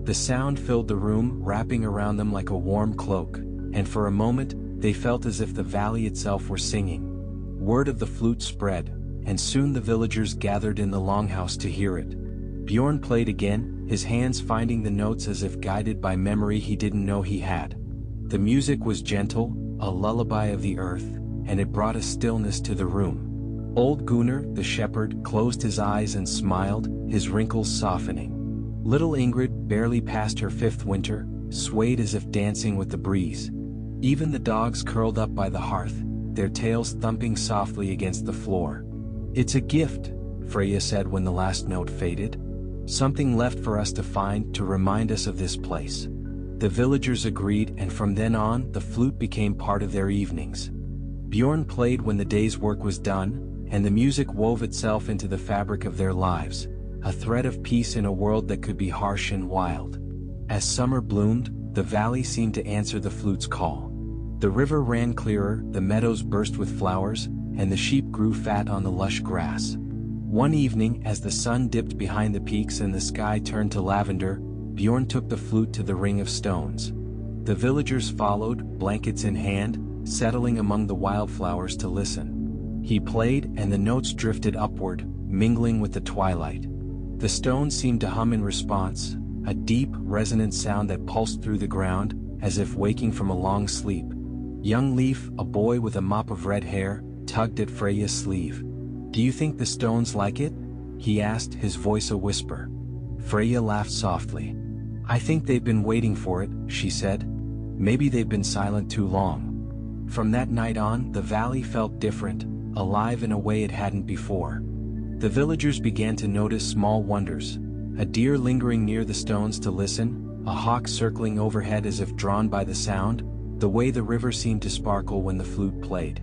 The sound filled the room, wrapping around them like a warm cloak, and for a moment, they felt as if the valley itself were singing. Word of the flute spread, and soon the villagers gathered in the longhouse to hear it. Bjorn played again, his hands finding the notes as if guided by memory he didn't know he had. The music was gentle, a lullaby of the earth, and it brought a stillness to the room. Old Gunnar, the shepherd, closed his eyes and smiled, his wrinkles softening. Little Ingrid, barely past her 5th winter, swayed as if dancing with the breeze. Even the dogs curled up by the hearth, their tails thumping softly against the floor. "It's a gift," Freya said when the last note faded. "Something left for us to find, to remind us of this place." The villagers agreed, and from then on, the flute became part of their evenings. Bjorn played when the day's work was done, and the music wove itself into the fabric of their lives, a thread of peace in a world that could be harsh and wild. As summer bloomed, the valley seemed to answer the flute's call. The river ran clearer, the meadows burst with flowers, and the sheep grew fat on the lush grass. One evening, as the sun dipped behind the peaks and the sky turned to lavender, Bjorn took the flute to the ring of stones. The villagers followed, blankets in hand, settling among the wildflowers to listen. He played, and the notes drifted upward, mingling with the twilight. The stones seemed to hum in response, a deep, resonant sound that pulsed through the ground, as if waking from a long sleep. Young Leaf, a boy with a mop of red hair, tugged at Freya's sleeve. "Do you think the stones like it?" he asked, his voice a whisper. Freya laughed softly. "I think they've been waiting for it," she said. "Maybe they've been silent too long." From that night on, the valley felt different, alive in a way it hadn't before. The villagers began to notice small wonders: a deer lingering near the stones to listen, a hawk circling overhead as if drawn by the sound, the way the river seemed to sparkle when the flute played.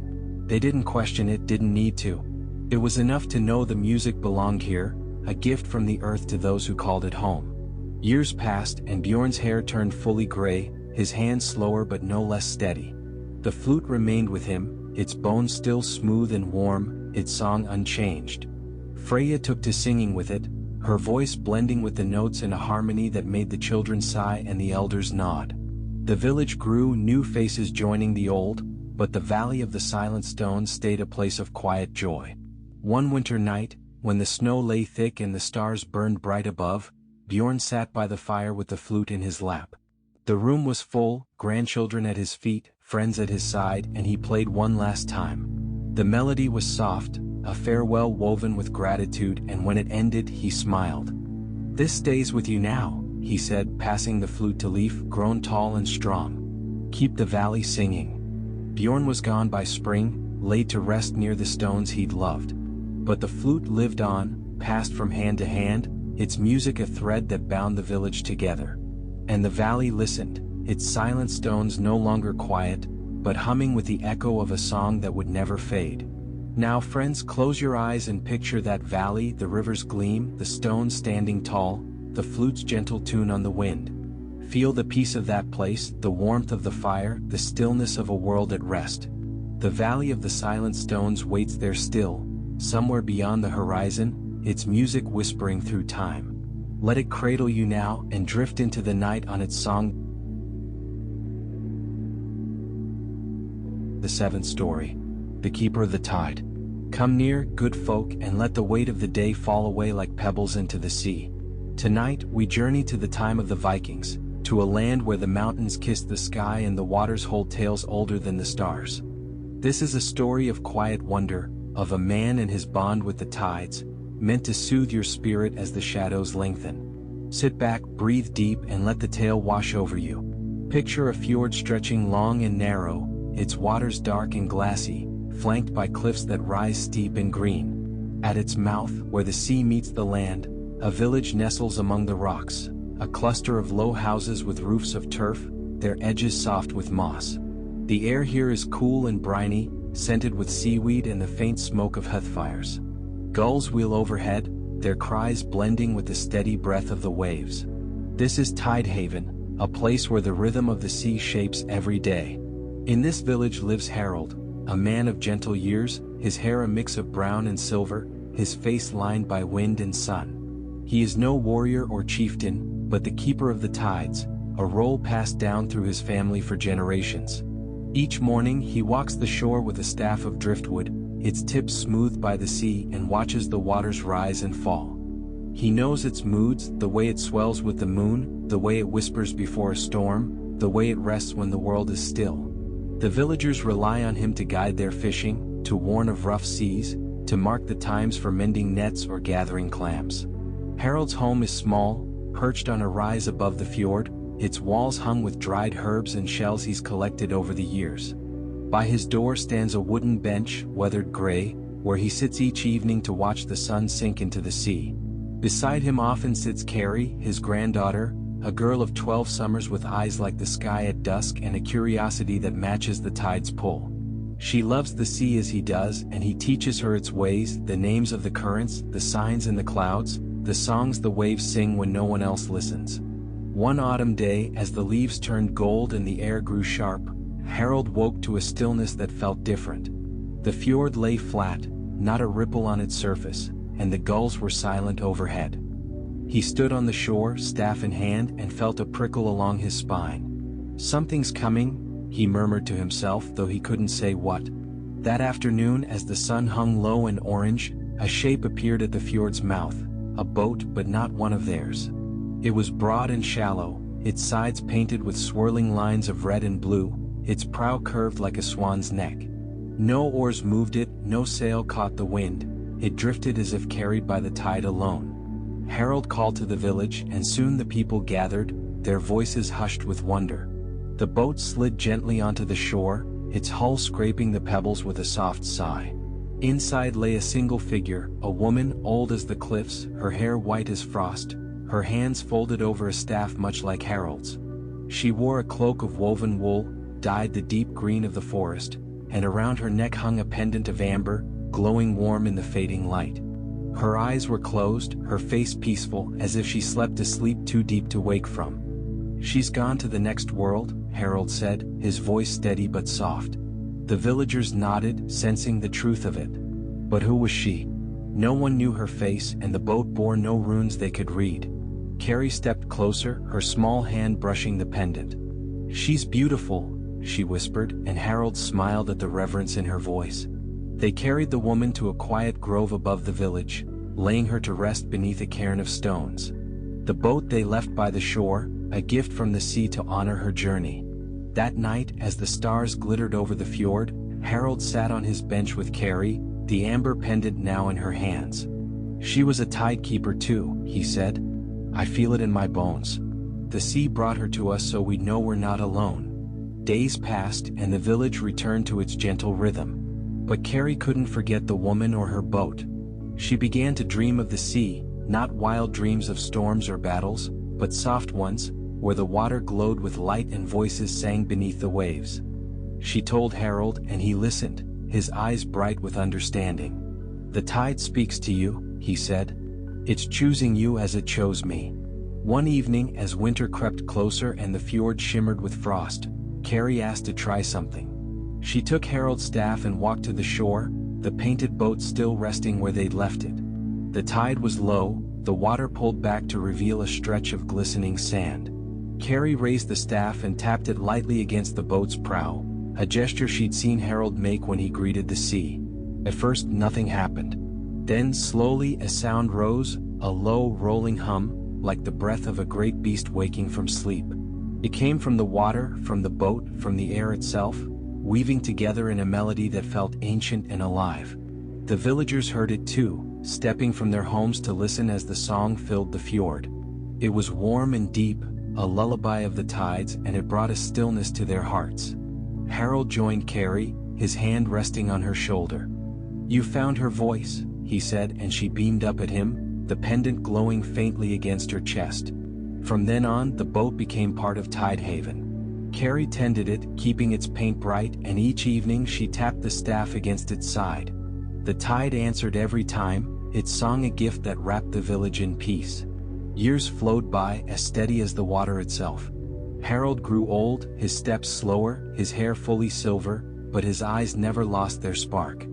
They didn't question it, didn't need to. It was enough to know the music belonged here, a gift from the earth to those who called it home. Years passed, and Bjorn's hair turned fully gray, his hands slower but no less steady. The flute remained with him, its bones still smooth and warm, its song unchanged. Freya took to singing with it, her voice blending with the notes in a harmony that made the children sigh and the elders nod. The village grew, new faces joining the old, but the Valley of the Silent Stones stayed a place of quiet joy. One winter night, when the snow lay thick and the stars burned bright above, Bjorn sat by the fire with the flute in his lap. The room was full, grandchildren at his feet, friends at his side, and he played one last time. The melody was soft, a farewell woven with gratitude, and when it ended he smiled. "This stays with you now," he said, passing the flute to Leaf, grown tall and strong. "Keep the valley singing." Bjorn was gone by spring, laid to rest near the stones he'd loved. But the flute lived on, passed from hand to hand, its music a thread that bound the village together. And the valley listened, its silent stones no longer quiet, but humming with the echo of a song that would never fade. Now friends, close your eyes and picture that valley, the river's gleam, the stones standing tall, the flute's gentle tune on the wind. Feel the peace of that place, the warmth of the fire, the stillness of a world at rest. The Valley of the Silent Stones waits there still, somewhere beyond the horizon, its music whispering through time. Let it cradle you now and drift into the night on its song. The Seventh Story. The Keeper of the Tide. Come near, good folk, and let the weight of the day fall away like pebbles into the sea. Tonight, we journey to the time of the Vikings, to a land where the mountains kiss the sky and the waters hold tales older than the stars. This is a story of quiet wonder, of a man and his bond with the tides, meant to soothe your spirit as the shadows lengthen. Sit back, breathe deep, and let the tale wash over you. Picture a fjord stretching long and narrow, its waters dark and glassy, flanked by cliffs that rise steep and green. At its mouth, where the sea meets the land, a village nestles among the rocks, a cluster of low houses with roofs of turf, their edges soft with moss. The air here is cool and briny, scented with seaweed and the faint smoke of hearth fires. Gulls wheel overhead, their cries blending with the steady breath of the waves. This is Tide Haven, a place where the rhythm of the sea shapes every day. In this village lives Harold, a man of gentle years, his hair a mix of brown and silver, his face lined by wind and sun. He is no warrior or chieftain, but the keeper of the tides, a role passed down through his family for generations. Each morning he walks the shore with a staff of driftwood, its tips smoothed by the sea, and watches the waters rise and fall. He knows its moods, the way it swells with the moon, the way it whispers before a storm, the way it rests when the world is still. The villagers rely on him to guide their fishing, to warn of rough seas, to mark the times for mending nets or gathering clams. Harold's home is small, perched on a rise above the fjord, its walls hung with dried herbs and shells he's collected over the years. By his door stands a wooden bench, weathered gray, where he sits each evening to watch the sun sink into the sea. Beside him often sits Carrie, his granddaughter, a girl of 12 summers with eyes like the sky at dusk and a curiosity that matches the tide's pull. She loves the sea as he does, and he teaches her its ways, the names of the currents, the signs in the clouds, the songs the waves sing when no one else listens. One autumn day, as the leaves turned gold and the air grew sharp, Harold woke to a stillness that felt different. The fjord lay flat, not a ripple on its surface, and the gulls were silent overhead. He stood on the shore, staff in hand, and felt a prickle along his spine. "Something's coming," he murmured to himself, though he couldn't say what. That afternoon, as the sun hung low and orange, a shape appeared at the fjord's mouth, a boat, but not one of theirs. It was broad and shallow, its sides painted with swirling lines of red and blue, its prow curved like a swan's neck. No oars moved it, no sail caught the wind, it drifted as if carried by the tide alone. Harold called to the village, and soon the people gathered, their voices hushed with wonder. The boat slid gently onto the shore, its hull scraping the pebbles with a soft sigh. Inside lay a single figure, a woman old as the cliffs, her hair white as frost, her hands folded over a staff much like Harold's. She wore a cloak of woven wool, dyed the deep green of the forest, and around her neck hung a pendant of amber, glowing warm in the fading light. Her eyes were closed, her face peaceful, as if she slept a sleep too deep to wake from. "She's gone to the next world," Harold said, his voice steady but soft. The villagers nodded, sensing the truth of it. But who was she? No one knew her face, and the boat bore no runes they could read. Carrie stepped closer, her small hand brushing the pendant. "She's beautiful," she whispered, and Harold smiled at the reverence in her voice. They carried the woman to a quiet grove above the village, laying her to rest beneath a cairn of stones. The boat they left by the shore, a gift from the sea to honor her journey. That night, as the stars glittered over the fjord, Harold sat on his bench with Carrie, the amber pendant now in her hands. "She was a tidekeeper too," he said. "I feel it in my bones. The sea brought her to us so we'd know we're not alone." Days passed, and the village returned to its gentle rhythm. But Carrie couldn't forget the woman or her boat. She began to dream of the sea, not wild dreams of storms or battles, but soft ones, where the water glowed with light and voices sang beneath the waves. She told Harold, and he listened, his eyes bright with understanding. "The tide speaks to you," he said. "It's choosing you as it chose me." One evening, as winter crept closer and the fjord shimmered with frost, Carrie asked to try something. She took Harold's staff and walked to the shore, the painted boat still resting where they'd left it. The tide was low, the water pulled back to reveal a stretch of glistening sand. Carrie raised the staff and tapped it lightly against the boat's prow, a gesture she'd seen Harold make when he greeted the sea. At first nothing happened. Then slowly a sound rose, a low rolling hum, like the breath of a great beast waking from sleep. It came from the water, from the boat, from the air itself, weaving together in a melody that felt ancient and alive. The villagers heard it too, stepping from their homes to listen as the song filled the fjord. It was warm and deep, a lullaby of the tides, and it brought a stillness to their hearts. Harold joined Carrie, his hand resting on her shoulder. "You found her voice," he said, and she beamed up at him, the pendant glowing faintly against her chest. From then on, the boat became part of Tidehaven. Carrie tended it, keeping its paint bright, and each evening she tapped the staff against its side. The tide answered every time, it song a gift that wrapped the village in peace. Years flowed by, as steady as the water itself. Harold grew old, his steps slower, his hair fully silver, but his eyes never lost their spark.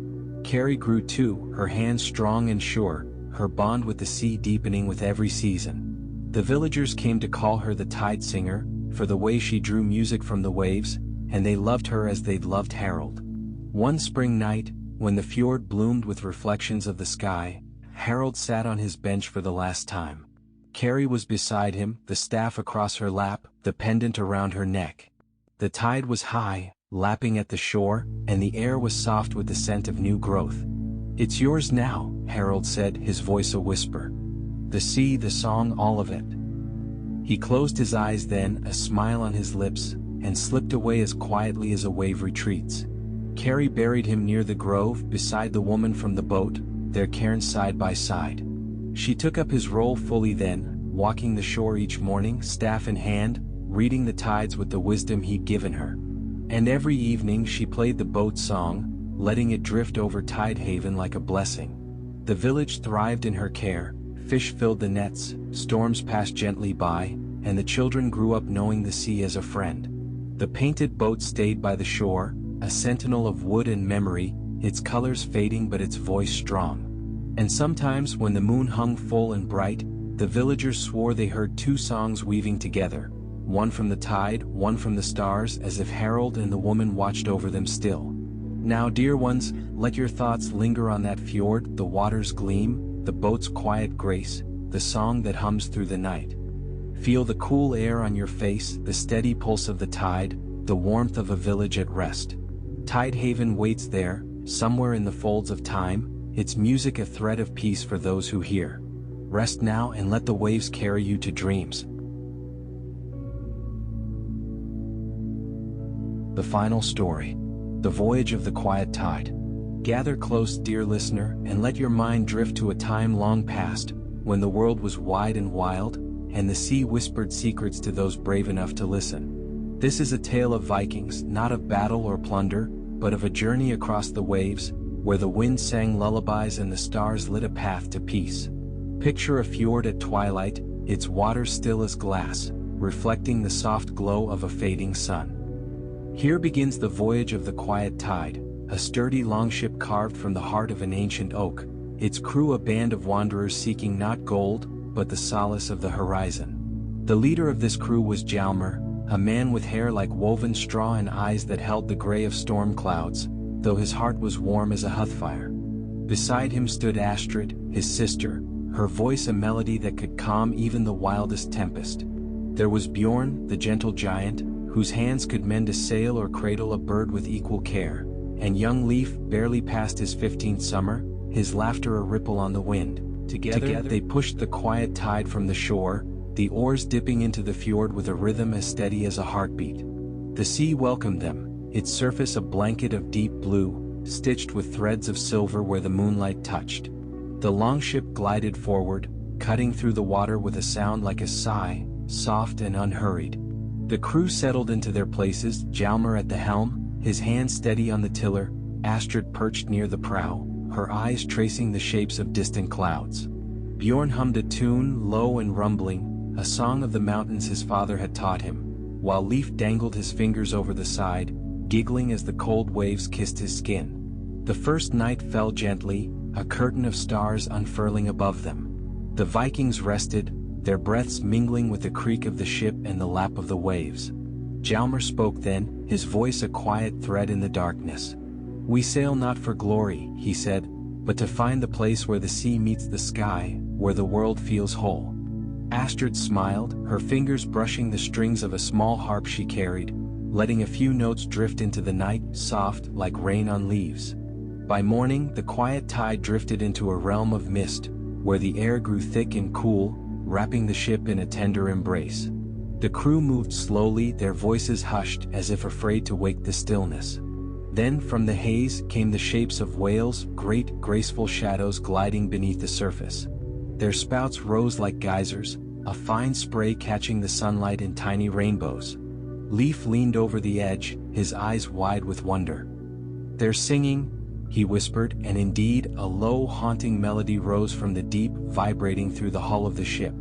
Carrie grew too, her hands strong and sure, her bond with the sea deepening with every season. The villagers came to call her the Tide Singer, for the way she drew music from the waves, and they loved her as they'd loved Harold. One spring night, when the fjord bloomed with reflections of the sky, Harold sat on his bench for the last time. Carrie was beside him, the staff across her lap, the pendant around her neck. The tide was high, lapping at the shore, and the air was soft with the scent of new growth. "It's yours now," Harold said, his voice a whisper. "The sea, the song, all of it." He closed his eyes then, a smile on his lips, and slipped away as quietly as a wave retreats. Carrie buried him near the grove, beside the woman from the boat, their cairns side by side. She took up his role fully then, walking the shore each morning, staff in hand, reading the tides with the wisdom he'd given her. And every evening she played the boat song, letting it drift over Tidehaven like a blessing. The village thrived in her care, fish filled the nets, storms passed gently by, and the children grew up knowing the sea as a friend. The painted boat stayed by the shore, a sentinel of wood and memory, its colors fading but its voice strong. And sometimes when the moon hung full and bright, The villagers swore they heard two songs weaving together, one from the tide, one from the stars, as if Harold and the woman watched over them still. Now, dear ones, let your thoughts linger on that fjord, the water's gleam, the boat's quiet grace, the song that hums through the night. Feel the cool air on your face, the steady pulse of the tide, the warmth of a village at rest. Tide Haven waits there, somewhere in the folds of time, its music a thread of peace for those who hear. Rest now and let the waves carry you to dreams. The final story. The Voyage of the Quiet Tide. Gather close, dear listener, and let your mind drift to a time long past, when the world was wide and wild, and the sea whispered secrets to those brave enough to listen. This is a tale of Vikings, not of battle or plunder, but of a journey across the waves, where the wind sang lullabies and the stars lit a path to peace. Picture a fjord at twilight, its water still as glass, reflecting the soft glow of a fading sun. Here begins the voyage of the Quiet Tide, a sturdy longship carved from the heart of an ancient oak, its crew a band of wanderers seeking not gold, but the solace of the horizon. The leader of this crew was Hjalmar, a man with hair like woven straw and eyes that held the gray of storm clouds, though his heart was warm as a hearthfire. Beside him stood Astrid, his sister, her voice a melody that could calm even the wildest tempest. There was Bjorn, the gentle giant, whose hands could mend a sail or cradle a bird with equal care, and young Leif, barely past his 15th summer, his laughter a ripple on the wind. Together they pushed the quiet tide from the shore, the oars dipping into the fjord with a rhythm as steady as a heartbeat. The sea welcomed them, its surface a blanket of deep blue, stitched with threads of silver where the moonlight touched. The longship glided forward, cutting through the water with a sound like a sigh, soft and unhurried. The crew settled into their places, Hjalmar at the helm, his hand steady on the tiller, Astrid perched near the prow, her eyes tracing the shapes of distant clouds. Bjorn hummed a tune, low and rumbling, a song of the mountains his father had taught him, while Leif dangled his fingers over the side, giggling as the cold waves kissed his skin. The first night fell gently, a curtain of stars unfurling above them. The Vikings rested, their breaths mingling with the creak of the ship and the lap of the waves. Hjalmar spoke then, his voice a quiet thread in the darkness. "We sail not for glory," he said, "but to find the place where the sea meets the sky, where the world feels whole." Astrid smiled, her fingers brushing the strings of a small harp she carried, letting a few notes drift into the night, soft like rain on leaves. By morning, the quiet tide drifted into a realm of mist, where the air grew thick and cool, wrapping the ship in a tender embrace. The crew moved slowly, their voices hushed as if afraid to wake the stillness. Then from the haze came the shapes of whales, great, graceful shadows gliding beneath the surface. Their spouts rose like geysers, a fine spray catching the sunlight in tiny rainbows. Leif leaned over the edge, his eyes wide with wonder. "They're singing," he whispered, and indeed, a low, haunting melody rose from the deep, vibrating through the hull of the ship.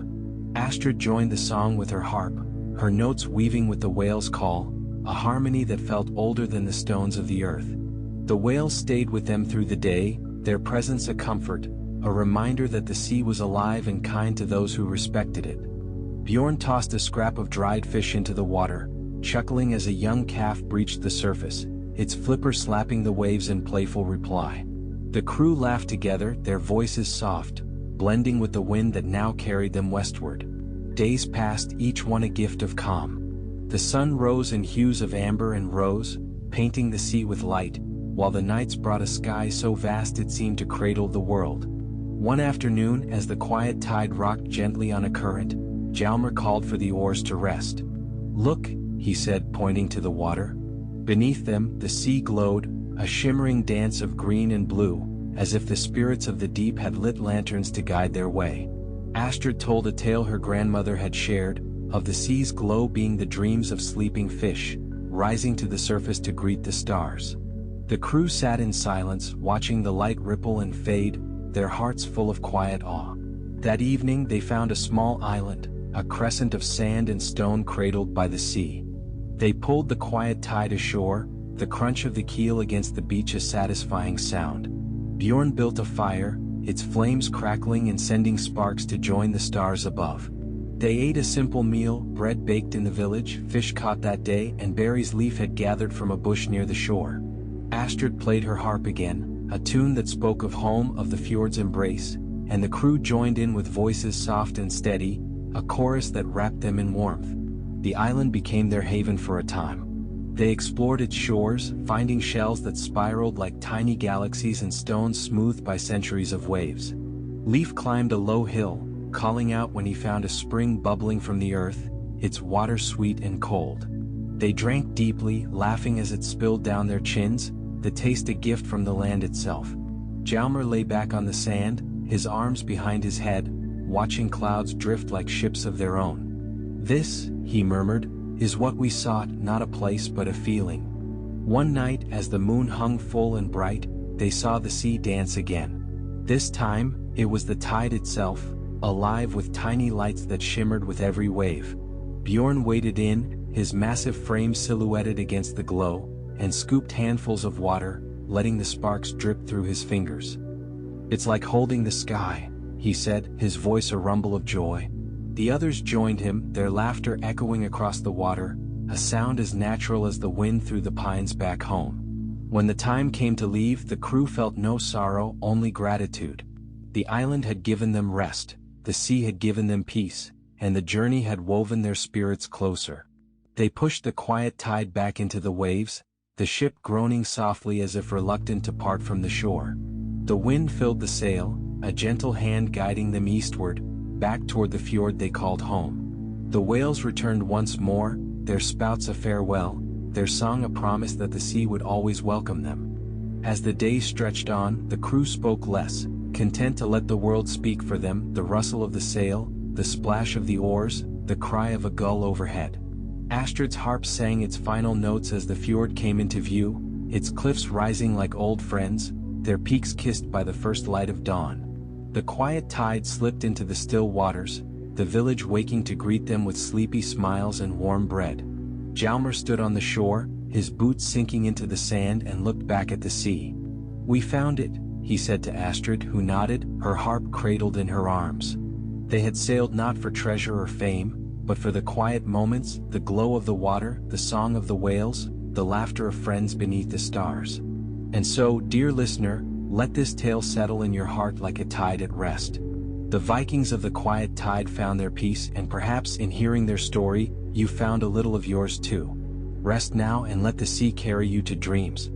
Astrid joined the song with her harp, her notes weaving with the whale's call, a harmony that felt older than the stones of the earth. The whales stayed with them through the day, their presence a comfort, a reminder that the sea was alive and kind to those who respected it. Bjorn tossed a scrap of dried fish into the water, chuckling as a young calf breached the surface, its flipper slapping the waves in playful reply. The crew laughed together, their voices soft, blending with the wind that now carried them westward. Days passed, each one a gift of calm. The sun rose in hues of amber and rose, painting the sea with light, while the nights brought a sky so vast it seemed to cradle the world. One afternoon, as the quiet tide rocked gently on a current, Hjalmar called for the oars to rest. "Look," he said, pointing to the water. Beneath them, the sea glowed, a shimmering dance of green and blue, as if the spirits of the deep had lit lanterns to guide their way. Astrid told a tale her grandmother had shared, of the sea's glow being the dreams of sleeping fish, rising to the surface to greet the stars. The crew sat in silence, watching the light ripple and fade, their hearts full of quiet awe. That evening they found a small island, a crescent of sand and stone cradled by the sea. They pulled the quiet tide ashore, the crunch of the keel against the beach a satisfying sound. Bjorn built a fire, its flames crackling and sending sparks to join the stars above. They ate a simple meal, bread baked in the village, fish caught that day, and berries Leif had gathered from a bush near the shore. Astrid played her harp again, a tune that spoke of home, of the fjord's embrace, and the crew joined in with voices soft and steady, a chorus that wrapped them in warmth. The island became their haven for a time. They explored its shores, finding shells that spiraled like tiny galaxies and stones smoothed by centuries of waves. Leif climbed a low hill, calling out when he found a spring bubbling from the earth, its water sweet and cold. They drank deeply, laughing as it spilled down their chins, the taste a gift from the land itself. Hjalmar lay back on the sand, his arms behind his head, watching clouds drift like ships of their own. "This," he murmured, "is what we sought, not a place but a feeling." One night, as the moon hung full and bright, they saw the sea dance again. This time, it was the tide itself, alive with tiny lights that shimmered with every wave. Bjorn waded in, his massive frame silhouetted against the glow, and scooped handfuls of water, letting the sparks drip through his fingers. "It's like holding the sky," he said, his voice a rumble of joy. The others joined him, their laughter echoing across the water, a sound as natural as the wind through the pines back home. When the time came to leave, the crew felt no sorrow, only gratitude. The island had given them rest, the sea had given them peace, and the journey had woven their spirits closer. They pushed the quiet tide back into the waves, the ship groaning softly as if reluctant to part from the shore. The wind filled the sail, a gentle hand guiding them eastward, back toward the fjord they called home. The whales returned once more, their spouts a farewell, their song a promise that the sea would always welcome them. As the days stretched on, the crew spoke less, content to let the world speak for them, the rustle of the sail, the splash of the oars, the cry of a gull overhead. Astrid's harp sang its final notes as the fjord came into view, its cliffs rising like old friends, their peaks kissed by the first light of dawn. The quiet tide slipped into the still waters, the village waking to greet them with sleepy smiles and warm bread. Hjalmar stood on the shore, his boots sinking into the sand, and looked back at the sea. "We found it," he said to Astrid, who nodded, her harp cradled in her arms. They had sailed not for treasure or fame, but for the quiet moments, the glow of the water, the song of the whales, the laughter of friends beneath the stars. And so, dear listener, let this tale settle in your heart like a tide at rest. The Vikings of the quiet tide found their peace, and perhaps in hearing their story, you found a little of yours too. Rest now and let the sea carry you to dreams.